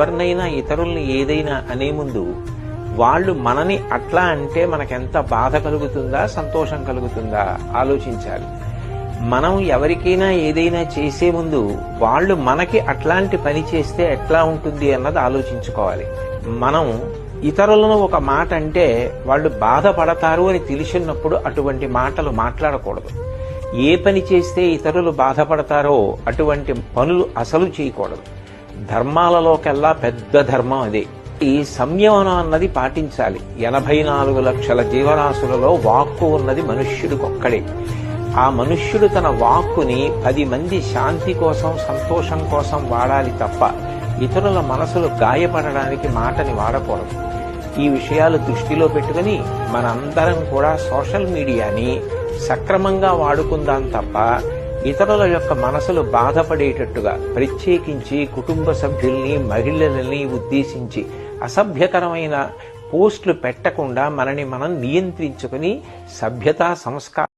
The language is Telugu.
ఎవరినైనా ఇతరుల్ని ఏదైనా అనే ముందు వాళ్ళు మనని అట్లా అంటే మనకెంత బాధ కలుగుతుందా, సంతోషం కలుగుతుందా ఆలోచించాలి. మనం ఎవరికైనా ఏదైనా చేసే ముందు వాళ్ళు మనకి అట్లాంటి పని చేస్తే ఎట్లా ఉంటుంది అన్నది ఆలోచించుకోవాలి. మనం ఇతరులను ఒక మాట అంటే వాళ్ళు బాధపడతారు అని తెలిసినప్పుడు అటువంటి మాటలు మాట్లాడకూడదు. ఏ పని చేస్తే ఇతరులు బాధపడతారో అటువంటి పనులు అసలు చేయకూడదు. ధర్మాలలోకెల్లా పెద్ద ధర్మం అదే. ఈ సంయమనం అన్నది పాటించాలి. 84 లక్షల జీవరాశులలో వాక్కు ఉన్నది మనుష్యుడికొక్కడే. ఆ మనుష్యుడు తన వాక్కుని 10 మంది శాంతి కోసం, సంతోషం కోసం వాడాలి తప్ప ఇతరుల మనసులు గాయపడడానికి మాటని వాడకూడదు. ఈ విషయాలు దృష్టిలో పెట్టుకుని మనందరం కూడా సోషల్ మీడియాని సక్రమంగా వాడుకుందాం తప్ప ఇతరుల యొక్క మనసులు బాధపడేటట్టుగా, ప్రత్యేకించి కుటుంబ సభ్యుల్ని, మహిళలని ఉద్దేశించి అసభ్యకరమైన పోస్టులు పెట్టకుండా మనని మనం నియంత్రించుకుని సభ్యతా సంస్కారం